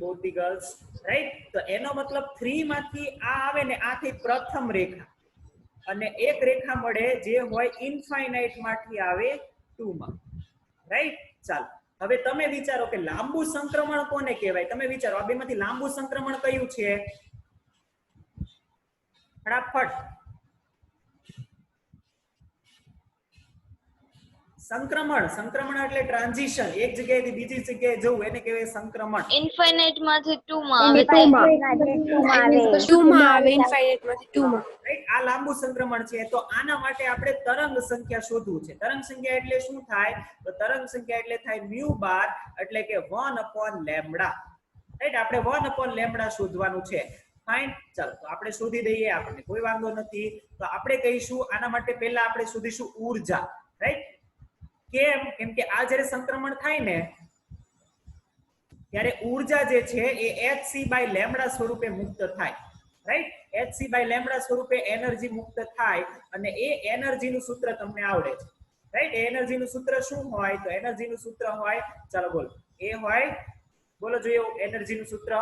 A: both the girls, right? તો એનો મતલબ 3 માંથી આ આવે ને, આ થઈ પ્રથમ રેખા, અને એક રેખા મળે જે હોય ઇન્ફાઇનાઇટ માંથી આવે 2 માં, રાઈટ? ચાલો, હવે તમે વિચારો કે લાંબુ સંક્રમણ કોને કહેવાય? તમે વિચારો આ બેમાંથી લાંબુ સંક્રમણ કયું છે? ફટાફટ. સંક્રમણ એટલે ટ્રાન્ઝિશન, એક જગ્યાએથી બીજી જગ્યાએ જવું, એને કહેવાય સંક્રમણ.
B: ઇન્ફાઇનાઇટ માંથી 2 માં આવે.
C: Infinite માં આવે
A: રાઈટ? આ લાંબુ સંક્રમણ છે. તો આના માટે આપણે તરંગ સંખ્યા શોધવું છે. તરંગ સંખ્યા એટલે શું થાય? તો તરંગ સંખ્યા એટલે થાય μ બાર, એટલે કે 1/λ, રાઈટ આપણે 1/λ શોધવાનું છે ફાઇન ચાલો તો આપણે શોધી દઈએ આપણને કોઈ વાંધો નથી તો આપણે કહીશું આના માટે પહેલા આપણે શોધીશું ઊર્જા રાઈટ કેમ કે આ જ્યારે સંક્રમણ થાય ને ત્યારે ઊર્જા જે છે એ hc/λ સ્વરૂપે મુક્ત થાય રાઈટ hc/λ સ્વરૂપે એનર્જી મુક્ત થાય અને એ એનર્જી નું સૂત્ર તમને આવડે છે રાઈટ એનર્જી નું સૂત્ર શું હોય તો એનર્જી નું સૂત્ર હોય ચાલો બોલો એ હોય બોલો જોઈએ એનર્જી નું સૂત્ર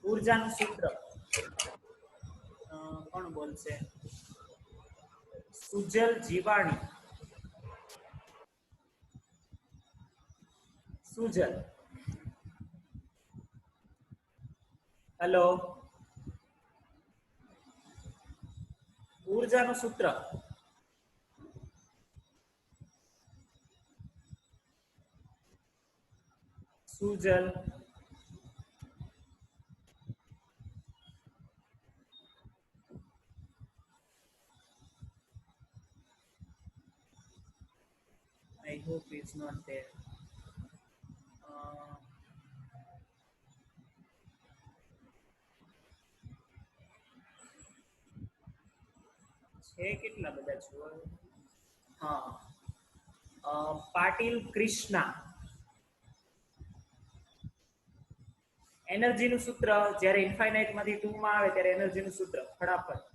A: ઊર્જાનું સૂત્ર કોણ બોલશે સુજલ જીવાણી સુજલ હેલો ઊર્જાનું સૂત્ર Sujal I hope it's not there. છે કેટલા બધા છો હા પાટીલ કૃષ્ણા એનર્જી નું સૂત્ર જ્યારે ઇન્ફાઇનાઇટ માંથી 2 માં આવે ત્યારે એનર્જી નું સૂત્ર ફટાફટ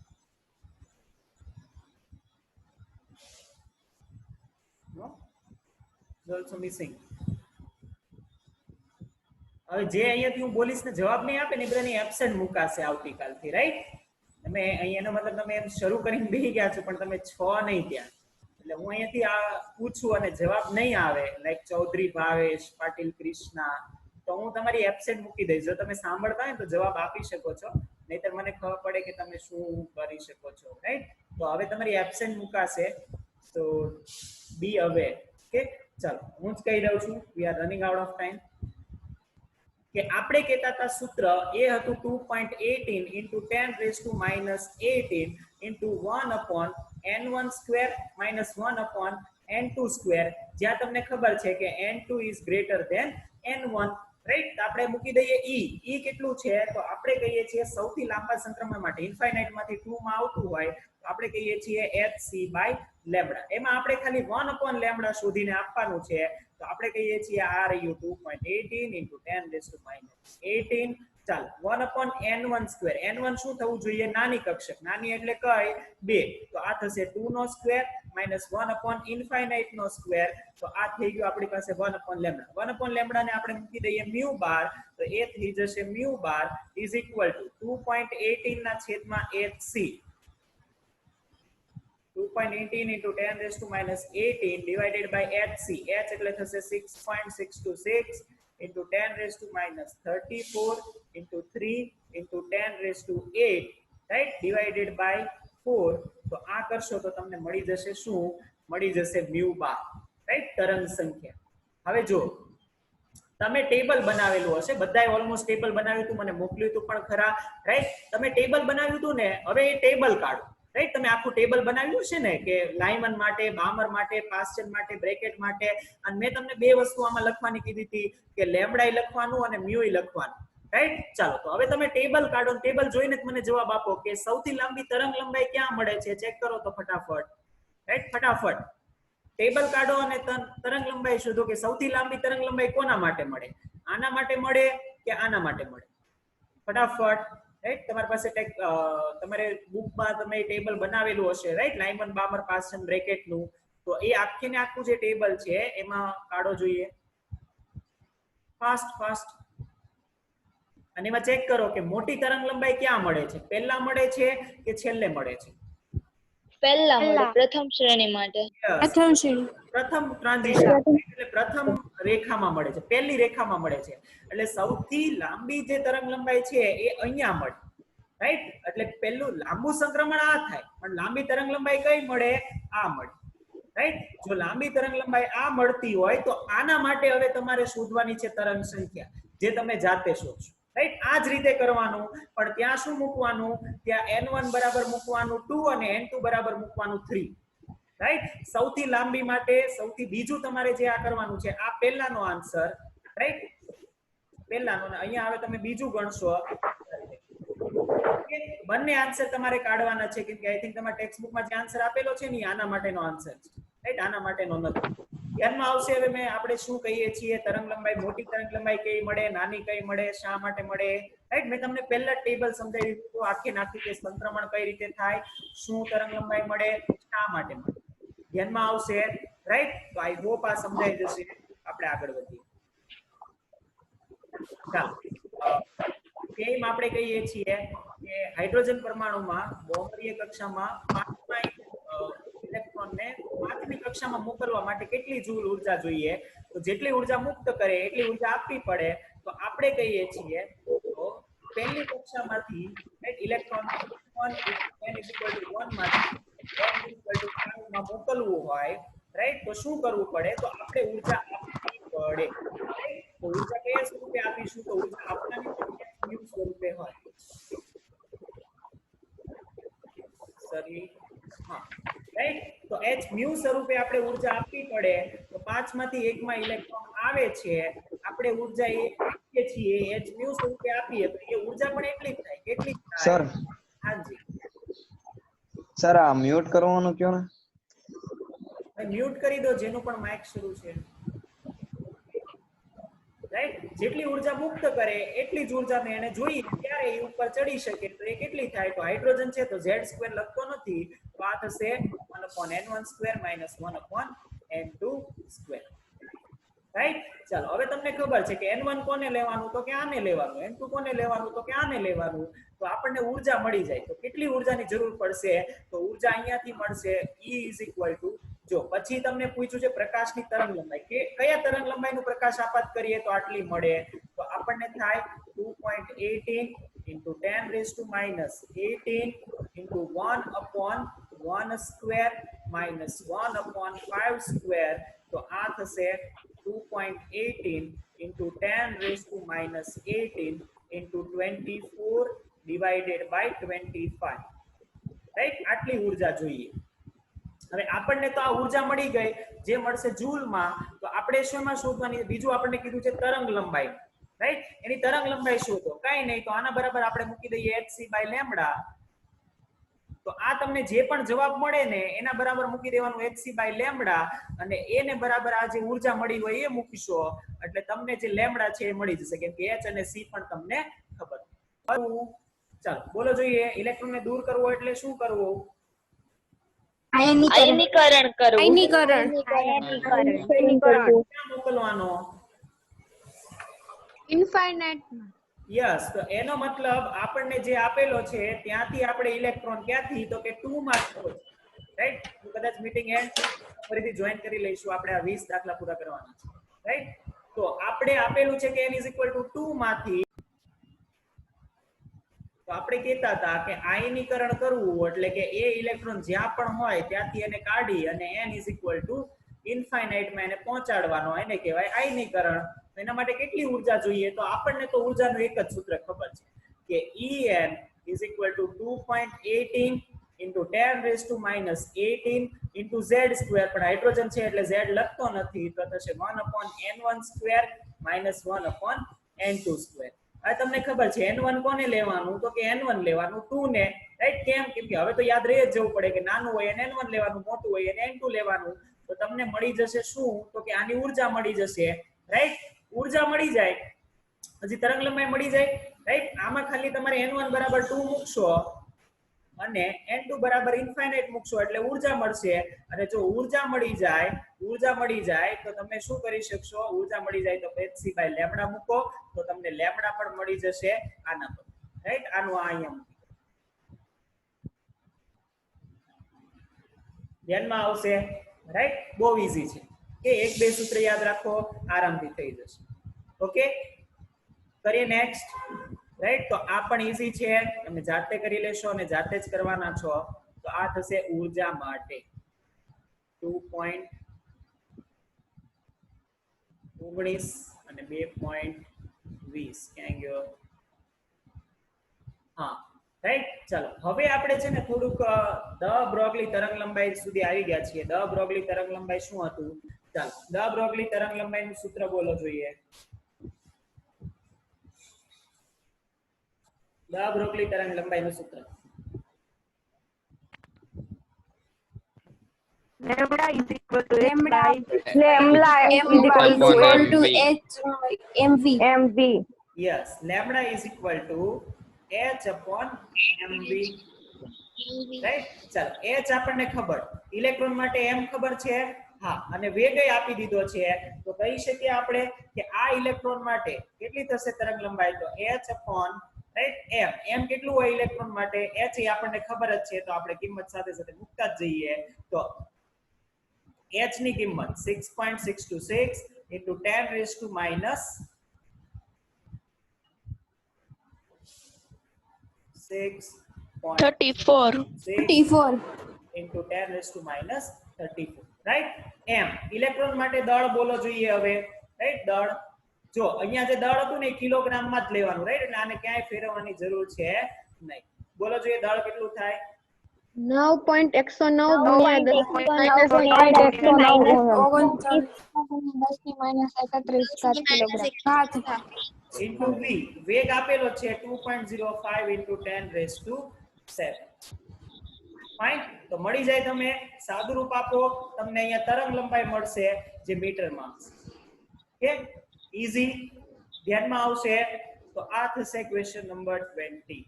A: also missing હવે જે અહીંયાથી હું બોલીશ ને જવાબ નહીં આપે ને બધાની એબ્સેન્ટ મુકાશે આવતીકાલથી રાઈટ તમે અહીંયાનો મતલબ તમે એમ શરૂ કરીને બેસી ગયા છો પણ તમે છો નહીં ત્યાં એટલે હું અહીંયાથી આ પૂછું અને જવાબ નહીં આવે લાઈક ચૌધરી ભાવેશ પાટીલ કૃષ્ણા તો હું તમારી એબ્સેન્ટ મૂકી દઈશ જો તમે સાંભળતા હોય તો જવાબ આપી શકો છો નહીતર મને ખબર પડે કે તમે શું કરી શકો છો રાઈટ તો હવે તમારી એબ્સેન્ટ મુકાશે તો બી અવેર ઓકે ચાલો હું જ કહી દઉં છું we are running out of time કે આપણે કહેતા હતા સૂત્ર એ હતું 2.18 into 10 raised to minus 18 into 1/n1 square minus 1/n2 square જ્યાં તમને ખબર છે કે n2 is greater than n1 right આપણે મૂકી દઈએ e કેટલું છે તો આપણે કહીએ છીએ સૌથી લાંબા સંક્રમણ માટે ઇન્ફાઇનાઇટ માંથી 2 માં આવતું હોય તો આપણે કહીએ છીએ hc/λ એમાં આપણે ખાલી 1/λ શોધીને આપવાનું છે તો આપણે કહીએ છીએ આ રહ્યું 2.18 into 10 raised to minus 18 ચાલો 1/n1 square n1 શું થવું જોઈએ નાની કક્ષક નાની એટલે કઈ 2 તો આ થશે 2 નો સ્ક્વેર minus 1/∞ નો સ્ક્વેર તો આ થઈ ગયું આપણી પાસે 1/λ 1/λ ને આપણે મૂકી દઈએ μ બાર તો એ થઈ જશે μ બાર is equal to 2.18 ના છેદમાં hc 2.18 into 10 raised to minus 18 divided by hc h એટલે થશે 6.626 into 10 raised to minus 34 into 3 into 10 raised to 8 right divided by 4 તો આ કરશો તો તમને મળી જશે શું મળી જશે μ બાર રાઈટ તરંગ સંખ્યા હવે જો તમે ટેબલ બનાવેલું હશે બધાએ ઓલમોસ્ટ ટેબલ બનાવ્યું હતું મને મોકલ્યું હતું પણ ખરા રાઈટ તમે ટેબલ બનાવ્યું હતું ને હવે એ ટેબલ કાઢો રાઈટ તમે આખું ટેબલ બનાવ્યું છે ને કે લાઇમન માટે બામર માટે પાસ્ચન માટે બ્રેકેટ માટે અને મેં તમને બે વસ્તુ આમાં લખવાની કીધી હતી કે લેમ્બડા લખવાનું અને મ્યુ લખવાનું રાઈટ ચાલો તો હવે તમે ટેબલ કાઢો ટેબલ જોઈને મને જવાબ આપો કે સૌથી લાંબી તરંગ લંબાઈ ક્યાં મળે છે ચેક કરો તો ફટાફટ રાઈટ ફટાફટ ટેબલ કાઢો અને તરંગ લંબાઈ શોધો કે સૌથી લાંબી તરંગ લંબાઈ કોના માટે મળે આના માટે મળે કે આના માટે મળે ફટાફટ રાઈટ તમારી પાસે તમારે બુકમાં તમે ટેબલ બનાવેલું હશે રાઈટ લાઇમન બામર પાસ્ચન બ્રેકેટ નું તો એ આખી ને આખું જે ટેબલ છે એમાં કાઢો જોઈએ ફાસ્ટ અને એમાં ચેક કરો કે મોટી તરંગ લંબાઈ ક્યાં મળે છે પહેલા મળે છે કે છેલ્લે મળે છે
B: પહેલા મળે પ્રથમ શ્રેણી માટે
A: પ્રથમ ટ્રાન્ઝિશન એટલે પ્રથમ રેખામાં મળે છે પહેલી રેખામાં મળે છે એટલે સૌથી લાંબી જે તરંગ લંબાઈ છે એ અહીંયા મળે રાઈટ એટલે પહેલું લાંબુ સંક્રમણ આ થાય પણ લાંબી તરંગ લંબાઈ કઈ મળે આ મળે રાઈટ જો લાંબી તરંગ લંબાઈ આ મળતી હોય તો આના માટે હવે તમારે શોધવાની છે તરંગ સંખ્યા જે તમે જાતે શોધશો રાઈટ આ જ રીતે કરવાનું પણ ત્યાં શું મૂકવાનું ત્યાં n1 બરાબર મૂકવાનું 2 અને n2 બરાબર મૂકવાનું 3 રાઈટ. સૌથી લાંબી માટે સૌથી બીજું તમારે જે આ કરવાનું છે આ પહેલાનો આન્સર, રાઈટ, પહેલાનો. ને અહીંયા હવે તમે બીજું ગણશો. બંને આન્સર તમારે કાઢવાના છે કેમ કે આઈ થિંક તમારા ટેક્સ્ટ બુકમાં જે આન્સર આપેલો છે ને આના માટેનો આન્સર છે, રાઈટ, આના માટેનો નથી. ધ્યાનમાં આવશે. હવે મેં આપણે શું કહીએ છીએ, તરંગ લંબાઈ, મોટી તરંગ લંબાઈ કઈ મળે, નાની કઈ મળે, શા માટે મળે, રાઈટ. મેં તમને પહેલા ટેબલ સમજાવી દીધું આખે નાખી કે સંક્રમણ કઈ રીતે થાય, શું તરંગ લંબાઈ મળે, શા માટે મળે. ધ્યાનમાં આવશે, રાઈટ. તો આઈ હોપ આ સમજાઈ જશે. આપણે આગળ વધીએ. ચાલો, કેમ આપણે કહીએ છીએ કે હાઇડ્રોજન પરમાણુમાં બોમ્બરીય કક્ષામાં 5મા ઇલેક્ટ્રોનને 5મી કક્ષામાં મોકલવા માટે કેટલી જૂલ ઉર્જા જોઈએ? તો જેટલી ઉર્જા મુક્ત કરે એટલી ઉર્જા આપવી પડે. તો આપણે કહીએ છીએ તો પહેલી કક્ષામાંથી ઇલેક્ટ્રોન 1 માંથી 5 માં મોકલવું હોય, રાઈટ, તો શું કરવું પડે? તો આપણે ઉર્જા આપવી પડે. તો ઉર્જા કયા સ્વરૂપે આપીશું? તો ઉર્જા આપવાની સ્વરૂપે હોય. સરી, હા, રાઈટ. તો h મ્યુ સ્વરૂપે આપણે ઉર્જા આપવી પડે. તો 5 માંથી 1 માં ઇલેક્ટ્રોન આવે છે, આપણે ઉર્જા એ આપીએ છીએ h મ્યુ સ્વરૂપે આપીએ તો એ ઉર્જા પણ એટલી જ થાય. કેટલી થાય?
F: સર,
A: હાજી
F: સર આ મ્યુટ કરવાનું કયો ને.
A: મ્યુટ કરી દો જેનું પણ માઇક શરૂ છે, રાઈટ. જેટલી ઉર્જા મુક્ત કરે એટલી જ ઉર્જા મેં એને જોઈએ ત્યારે એ ઉપર ચડી શકે. તો એ કેટલી થાય? તો હાઇડ્રોજન છે તો z² લખતો નથી, તો આ થશે 1/n1² - 1/n2², રાઈટ. ચાલો, હવે તમને ખબર છે કે n1 કોને લેવાનું? તો કે આને લેવાનું. n2 કોને લેવાનું? તો કે આને લેવાનું. તો આપણને ઉર્જા મળી જાય. તો કેટલી ઉર્જાની જરૂર પડશે? તો ઉર્જા અહીંયાથી મળશે E = જો પછી તમને પૂછ્યું છે પ્રકાશની તરંગ લંબાઈ, કે કયા તરંગ લંબાઈનું પ્રકાશ આપાત કરીએ તો આટલી મળે? તો આપણને થાય 2.18 × 10⁻⁻18 × 1/1² - 1/5². તો આ થશે 2.18 × 10⁻⁻18 × 24/25, રાઈટ. આટલી ઉર્જા જોઈએ. હવે આપણને તો આ ઉર્જા મળી ગઈ, જે મળશે જૂલમાં. તો આપણે શેમાં શોધવાની? બીજું આપણને કીધું છે તરંગ લંબાઈ, રાઈટ. એની તરંગ લંબાઈ શોધો. કઈ નહીં, તો આના બરાબર આપણે મૂકી દઈએ hc/λ. તો આ તમને જે પણ જવાબ મળે ને એના બરાબર મૂકી દેવાનું hc/λ, અને એને બરાબર આ જે ઉર્જા મળી હોય એ મૂકશો એટલે તમને જે લેમ્ડા છે એ મળી જશે, કેમ કે h અને c પણ તમને ખબર. ચાલો બોલો જોઈએ. ઇલેક્ટ્રોનને દૂર કરવો એટલે શું કરવું?
B: આયનીકરણ કરવું.
C: આયનીકરણ.
A: ક્યાં મોકલવાનો?
C: ઇન્ફાઇનાઇટ.
A: યસ. તો એનો મતલબ આપણને જે આપેલો છે ત્યાંથી આપણે ઇલેક્ટ્રોન ક્યાંથી? તો કે 2 માં થયો છે, રાઈટ. તો કદાચ મીટિંગ એન્ડ ફરીથી જોઈન કરી લઈશું. આપણે આ 20 દાખલા પૂરા કરવાના છે, રાઈટ. તો આપણે આપેલું છે કે n = 2 માંથી, તો આપણે કહેતા હતા કે આયનીકરણ કરવું એટલે કે એ ઇલેક્ટ્રોન જ્યાં પણ હોય ત્યાંથી એને કાઢી અને n = ઇન્ફાઇનાઇટ માં એને પહોંચાડવાનો, એને કહેવાય આયનીકરણ. એના માટે કેટલી ઉર્જા જોઈએ? તો આપણને તો ઉર્જાનું એક જ સૂત્ર ખબર છે કે En = 2.18 × 10⁻⁻18 × z². પણ હાઇડ્રોજન છે એટલે z લખતો નથી, તો થશે 1/n1² - 1/n2². આ તમને ખબર છે n1 કોને લેવાનું? તો કે n1 લેવાનું 2 ને, રાઈટ. કેમ? કેમ કે હવે તો યાદ રહી જ જવું પડે કે નાનું હોય એને n1 લેવાનું, મોટું હોય એને n2 લેવાનું. તો તમને મળી જશે શું? તો કે આની ઉર્જા મળી જશે, રાઈટ. ઉર્જા મળી જાય, હજી તરંગ લંબાઈ મળી જાય, રાઈટ. આમાં ખાલી તમારે n1 = 2 મૂકશો અને n2 = ઇન્ફાઇનાઇટ મૂકશો એટલે ઉર્જા મળશે. અને જો ઉર્જા મળી જાય તો તમે શું કરી શકશો? ઉર્જા મળી જાય તો hc/λ મૂકો તો તમને લેમ્ડા પણ મળી જશે આના પર, રાઈટ. આનું આ અહીંયા મૂકી ધ્યાનમાં આવશે, રાઈટ. બહુ ઈઝી છે કે 1-2 સૂત્ર યાદ રાખો, આરામથી થઈ જશે. ઓકે, કરીએ નેક્સ્ટ, રાઈટ. તો આ પણ ઈઝી છે, તમે જાતે કરી લેશો અને જાતે જ કરવાના છો. તો આ થશે ઉર્જા માટે 2.19 અને 2.20. ક્યાં ગયો? હા, રાઈટ. ચાલો હવે આપણે છે ને થોડુંક દ બ્રોગલી તરંગ લંબાઈ સુધી આવી ગયા છીએ. દ બ્રોગલી તરંગ લંબાઈ શું હતું? ચાલો દ બ્રોગલી તરંગ લંબાઈનું સૂત્ર બોલો જોઈએ. દ બ્રોગલી તરંગ લંબાઈનું સૂત્ર.
G: lambda is equal to
E: Lambda
G: mv.
A: Yes, lambda is equal to h upon mv. Right. ચાલો h આપણને ખબર, ઇલેક્ટ્રોન માટે m ખબર છે. હા, અને વેગ આપી દીધો છે. તો કહી શકીએ આપણે કે આ ઇલેક્ટ્રોન માટે કેટલી થશે તરંગ લંબાઈ? તો h upon રાઈટ m કેટલું હોય ઇલેક્ટ્રોન માટે? h એ આપણને ખબર જ છે, તો આપણે કિંમત સાથે સાથે મૂકતા જ જઈએ. તો h ની કિંમત 6.626 into 10 raised to minus
B: 34
A: into 10 raised to minus 34. Right. m electron માટે દળ બોલો જોઈએ હવે. રાઈટ, દળ જો અહીંયા જે દળ હતું ને કિલોગ્રામ માં જ લેવાનું. રાઈટ, એટલે આને ક્યાંય ફેરવવાની જરૂર છે નહીં. બોલો જોઈએ દળ કેટલું થાય?
C: 9.109
A: into v વેગ આપેલો છે 2.05 into 10 raised to 7. ફાઇન. તો મળી જાય, તમે સાદું રૂપ આપો તમને અહીંયા તરંગ લંબાઈ મળશે જે મીટરમાં આવશે. ઓકે, ઈઝી, ધ્યાનમાં આવશે. તો આ થશે ક્વેશ્ચન નંબર 20.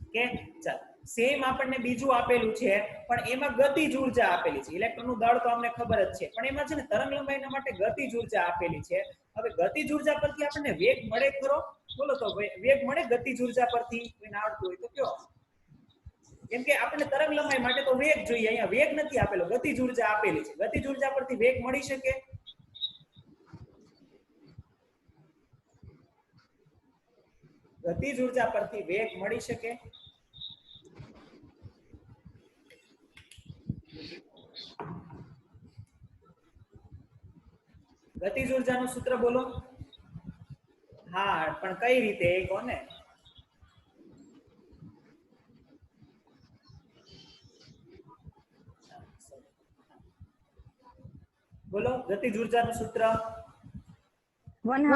A: ઓકે, ચાલો સેમ આપણને બીજું આપેલું છે, પણ એમાં ગતિજ ઊર્જા આપેલી છે. ઇલેક્ટ્રોનનું દળ તો અમને ખબર જ છે, પણ એમાં છે ને તરંગ લંબાઈના માટે ગતિજ ઊર્જા આપેલી છે. હવે ગતિજ ઊર્જા પરથી આપણને વેગ મળે ખરો? બોલો તો વેગ મળે ગતિજ ઊર્જા પરથી? કોઈને આવડતું હોય તો કયો. કેમ કે આપણને તરંગ લંબાઈ માટે તો વેગ જોઈએ, અહીંયા વેગ નથી આપેલો, ગતિજ ઊર્જા આપેલી છે. ગતિજ ઊર્જા પરથી વેગ મળી શકે? ગતિજ ઊર્જા પરથી વેગ મળી શકે? ગતિજ ઊર્જાનું સૂત્ર બોલો. હા, પણ કઈ રીતે એ કોને? બોલો ગતિજ ઊર્જાનું સૂત્ર.
E: 1/2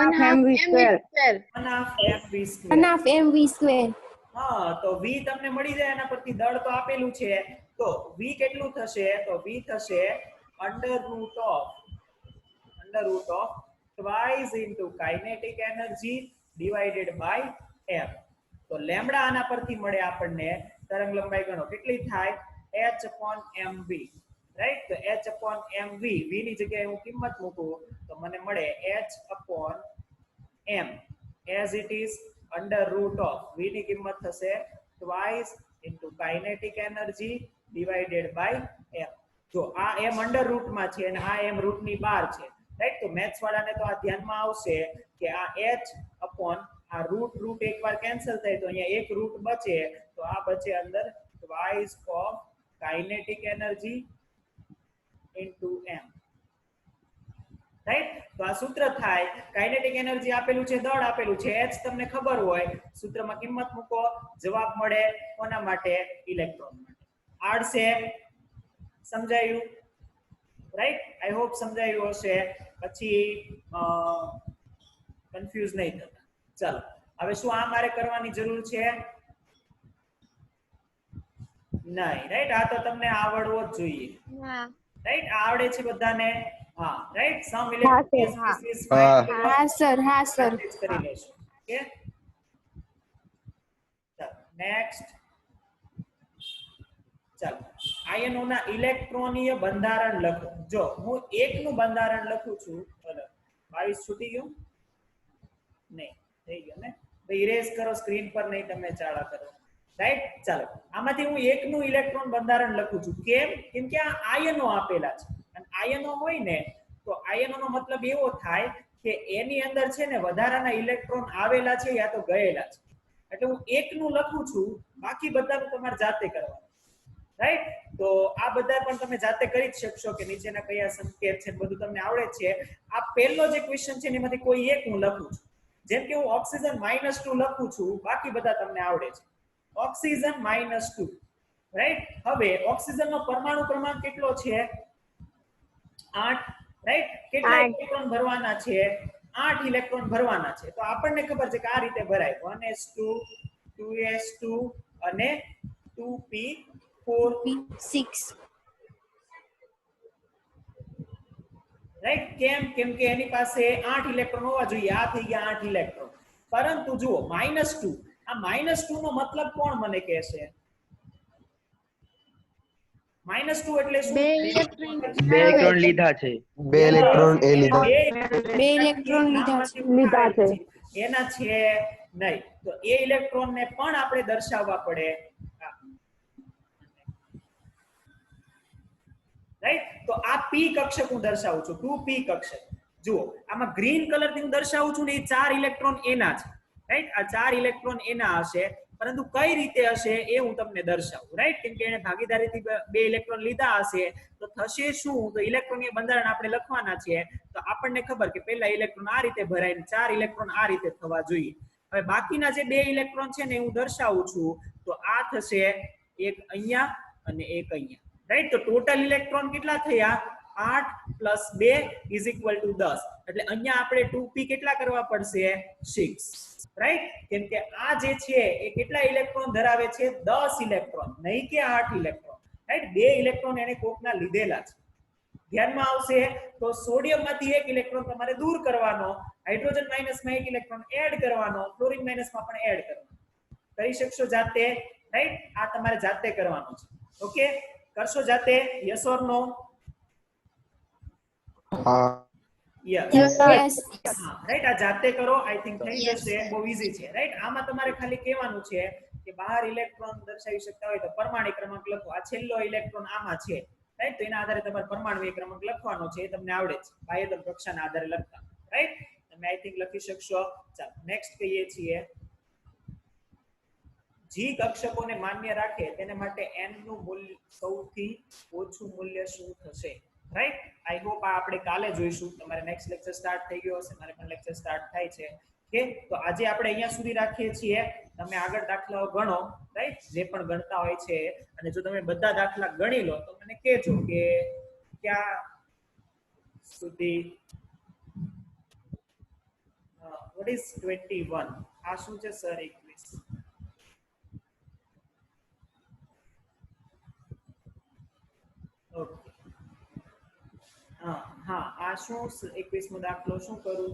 E: mv².
A: હા, તો v તમને મળી જાય, એના પરથી દળ તો આપેલું છે. તો v કેટલું થશે? તો v થશે under root of twice into kinetic energy divided by m. તો લેમ્બડા આના પરથી મળે આપણને. તરંગ લંબાઈ ગણો કેટલી થાય? h upon mv. રાઈટ. તો h upon mv, v ની જગ્યાએ હું કિંમત મૂકું તો મને મળે h upon m as it is under root of v ની કિંમત થશે twice into kinetic energy divided by m. જો આ m અંડર રૂટ માં છે અને આ m રૂટ ની બહાર છે. રાઈટ. તો મેથ્સ વાળાને તો આ ધ્યાનમાં આવશે કે આ h upon આ રૂટ એકવાર કેન્સલ થાય તો અહીંયા એક રૂટ બચે, તો આ બચે અંદર twice of kinetic energy into m. Right. તો આ સૂત્ર થાય. કાઇનેટિક એનર્જી આપેલું છે, દળ આપેલું છે, h તમને ખબર હોય, સૂત્રમાં કિંમત મૂકો, જવાબ મળે કોના માટે? ઇલેક્ટ્રોન માટે. આડશે સમજાયું? રાઈટ. આઈ હોપ સમજાયું હશે. પછી કન્ફ્યુઝ નહીં થતા. ચાલો હવે શું આ મારે કરવાની જરૂર છે? નહીં. રાઈટ. આ તો તમને આવડવો જ જોઈએ. રાઈટ, આવડે છે બધાને? હા, રાઈટ. સમ ઇલેક્ટ્રિક
E: હા સર.
A: કરી લેશું. ઓકે, ચાલો નેક્સ્ટ. ચાલો આયનોના ઇલેક્ટ્રોનીય બંધારણ લખો. જો હું એકનું બંધારણ લખું છું, 22 છૂટી ગયું? નહીં, થઈ ગયું ને? તો ઇરેઝ કરો સ્ક્રીન પર, નહીં તમે ચાળા કરો. રાઈટ. ચાલો આમાંથી હું એકનું ઇલેક્ટ્રોન બંધારણ લખું છું. કેમ? કેમ કે આ આયનો આપેલા છે, અને આયનો હોય ને તો આયનોનો મતલબ એવો થાય કે એની અંદર છે ને વધારાના ઇલેક્ટ્રોન આવેલા છે યા તો ગયેલા છે. એટલે હું એકનું લખું છું, બાકી બધાનું તમારે જાતે કરવાનું. રાઈટ. તો આ બધા પણ તમે જાતે કરી જ શકશો કે નીચેના કયા સંકેત છે બધું તમને આવડે છે. આ પહેલો જે ક્વેશ્ચન છે એમાંથી કોઈ એક હું લખું છું. જેમ કે હું ઓક્સિજન -2 લખું છું, બાકી બધા તમને આવડે છે. Oxygen -2, right. હવે ઓક્સિજનનો પરમાણુ ક્રમાંક કેટલો છે? 8, રાઈટ. કેટલા ઇલેક્ટ્રોન ભરવાના છે? 8 ઇલેક્ટ્રોન ભરવાના છે. તો આપણને ખબર છે કે આ રીતે ભરાય 1s2 2s2 અને 2p4
B: 6
A: રાઈટ. કેમ કે એની પાસે 8 ઇલેક્ટ્રોન હોવા જોઈએ. આ થઈ ગયા 8 ઇલેક્ટ્રોન. પરંતુ જુઓ -2, આ -2 નો મતલબ કોણ મને કહેશે? -2 એટલે શું?
C: બે
F: બે ઇલેક્ટ્રોન લીધા છે.
D: બે ઇલેક્ટ્રોન એ લીધા.
C: બે ઇલેક્ટ્રોન લીધા છે.
A: એના છે નહીં. તો એ ઇલેક્ટ્રોન ને પણ આપણે દર્શાવવા પડે, રાઈટ. તો આ p કક્ષક હું દર્શાવું છું, 2p કક્ષક. જુઓ આમાં ગ્રીન કલર થી હું દર્શાવું છું ને એ 4 ઇલેક્ટ્રોન એના છે, રાઈટ. આ 4 ઇલેક્ટ્રોન એના હશે, પરંતુ કઈ રીતે હશે એ હું તમને દર્શાવું, રાઈટ. કેમ કે એને ભાગીદારીથી 2 ઇલેક્ટ્રોન લીધા હશે તો થશે શું? તો ઇલેક્ટ્રોનીય બંધારણ આપણે લખવાના છે. તો આપણને ખબર કે પહેલા ઇલેક્ટ્રોન આ રીતે ભરાય ને 4 ઇલેક્ટ્રોન આ રીતે થવા જોઈએ. હવે બાકીના જે 2 ઇલેક્ટ્રોન છે ને હું દર્શાવું છું. તો આ થશે એક અહીંયા અને એક અહીંયા, રાઈટ. તો ટોટલ ઇલેક્ટ્રોન કેટલા થયા? 8 + 2 = 10. એટલે અહીંયા આપણે 2p કેટલા કરવા પડશે? 6, રાઈટ. કેમ કે આ જે છે એ કેટલા ઇલેક્ટ્રોન ધરાવે છે? 10 ઇલેક્ટ્રોન, નહીં કે 8 ઇલેક્ટ્રોન, રાઈટ. 2 ઇલેક્ટ્રોન એને કોકના લીધેલા છે. ધ્યાનમાં આવશે તો સોડિયમ માંથી 1 ઇલેક્ટ્રોન તમારે દૂર કરવાનો, હાઇડ્રોજન માઇનસમાં 1 ઇલેક્ટ્રોન એડ કરવાનો, ક્લોરીન માઇનસમાં પણ એડ કરવાનો. કરી શકશો જાતે, રાઈટ. આ તમારે જાતે કરવાનું છે. ઓકે, કરશો જાતે? યસ ઓર નો?
D: હા.
A: યસ. હા, રાઈટ. આ જાતે કરો, આઈ થિંક થઈ જશે. બહુ ઈઝી છે, રાઈટ. આમાં તમારે ખાલી કહેવાનું છે કે બહાર ઇલેક્ટ્રોન દર્શાવી શકતા હોય તો પરમાણુ ક્રમાંક લખો. આ છેલ્લો ઇલેક્ટ્રોન આમાં છે, રાઈટ. તો એના આધારે તમારે પરમાણુ ક્રમાંક લખવાનો છે. એ તમને આવડે છે, બાહ્યદળ કક્ષાના આધારે લખતા, રાઈટ. તમે આઈ થિંક લખી શકશો. ચાલો નેક્સ્ટ કહીએ છીએ. જી કક્ષકોને માન્ય રાખે તેને માટે n નું મૂલ્ય સૌથી ઓછું મૂલ્ય શું થશે? રાઈટ. આઈ હોપ આ આપણે કાલે જોઈશું. તમારે નેક્સ્ટ લેક્ચર સ્ટાર્ટ થઈ ગયો હશે, મારે પણ લેક્ચર સ્ટાર્ટ થાય છે. ઓકે, તો આજે આપણે અહીંયા સુધી રાખીએ છીએ. તમે આગળ દાખલાઓ ગણો, રાઈટ. જે પણ ગણતા હોય છે, અને જો તમે બધા દાખલા ગણી લો તો મને કહેજો કે ક્યાં સુધી what is 21? આ શું છે સર? 21. ઓકે. હા, આ શું 21 મો દાખલો શું કરું?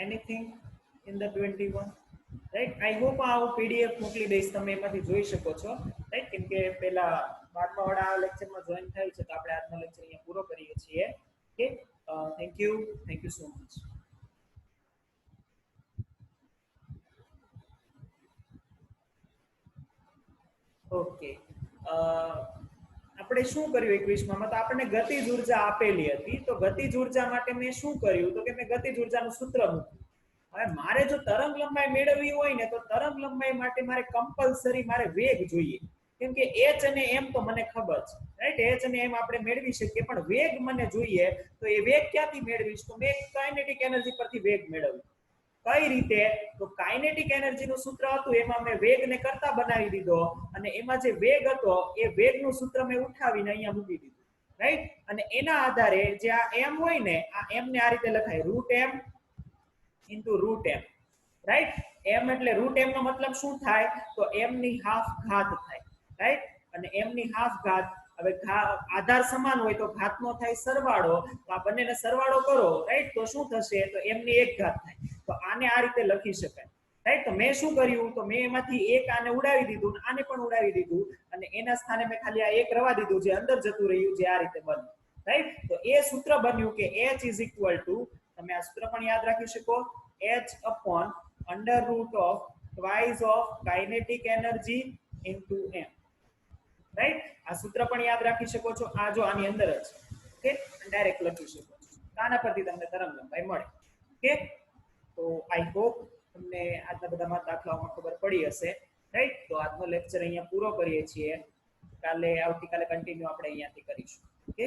A: Anything in the 21, right. I hope આ હું પીડીએફ મોકલી દઈશ, તમે એમાંથી જોઈ શકો છો, રાઈટ. કેમ કે પેલા 12મા વાળા લેક્ચરમાં જોઈન થાય છે તો આપણે આજનો લેક્ચર અહીંયા પૂરો કરીએ છીએ. Okay, thank you so much. Okay, આપણે શું કર્યું 21માં? તો આપણને ગતિજ ઉર્જા આપેલી હતી. તો ગતિજ ઉર્જા માટે મેં શું કર્યું? તો કે મેં ગતિજ ઉર્જાનું સૂત્ર મૂક્યું. હવે મારે જો તરંગ લંબાઈ મેળવવી હોય ને તો તરંગ લંબાઈ માટે મારે કમ્પલસરી મારે વેગ જોઈએ. કેમ કે h અને m તો મને ખબર છે, રાઈટ. h અને m આપણે મેળવી શકીએ, પણ વેગ મને જોઈએ. તો એ વેગ ક્યાંથી મેળવીશ? તો મેં કાઇનેટિક એનર્જી પરથી વેગ મેળવ્યું. કઈ રીતે? તો કાઇનેટિક એનર્જી નું સૂત્ર હતું, એમાં મેં વેગને કરતા બનાવી દીધો, અને એમાં જે વેગ હતો એ વેગનું સૂત્ર મેં ઉઠાવીને અહીંયા મૂકી દીધું, રાઈટ. અને એના આધારે જે આ m હોય ને, આ m ને આ રીતે લખાય √m × √m, રાઈટ. m એટલે √m નો મતલબ શું થાય? તો m ની હાફ ઘાત થાય, રાઈટ. અને m ની હાફ ઘાત, હવે આધાર સમાન હોય તો ઘાતનો થાય સરવાળો. તો આ બંનેને સરવાળો કરો, રાઈટ. તો શું થશે? તો m ની 1 ઘાત થાય. તો આને આ રીતે લખી શકાય, રાઈટ. તો મેં શું કર્યું? તો મેં એમાંથી એક આને ઉડાવી દીધું, આને પણ ઉડાવી દીધું, અને એના સ્થાને મેં ખાલી આ એક રવા દીધું, જે અંદર જતું રહ્યું, જે આ રીતે બન્યું, રાઈટ. તો એ સૂત્ર બન્યું કે h = તમે આ સૂત્ર પણ યાદ રાખી શકો, h/√2 kinetic energy into m, right. આ સૂત્ર પણ યાદ રાખી શકો છો. આ જો આની અંદર જ છે, ઓકે, ડાયરેક્ટ લખી શકો છો. આના પરથી તમને તરંગ લંબાઈ મળે. ઓકે, તો આઈ હોપ તમને આજના બધા દાખલાઓમાં ખબર પડી હશે, રાઈટ. તો આજનો લેક્ચર અહીંયા પૂરો કરીએ છીએ. આવતીકાલે કન્ટિન્યુ આપણે અહીંયાથી કરીશું. ઓકે.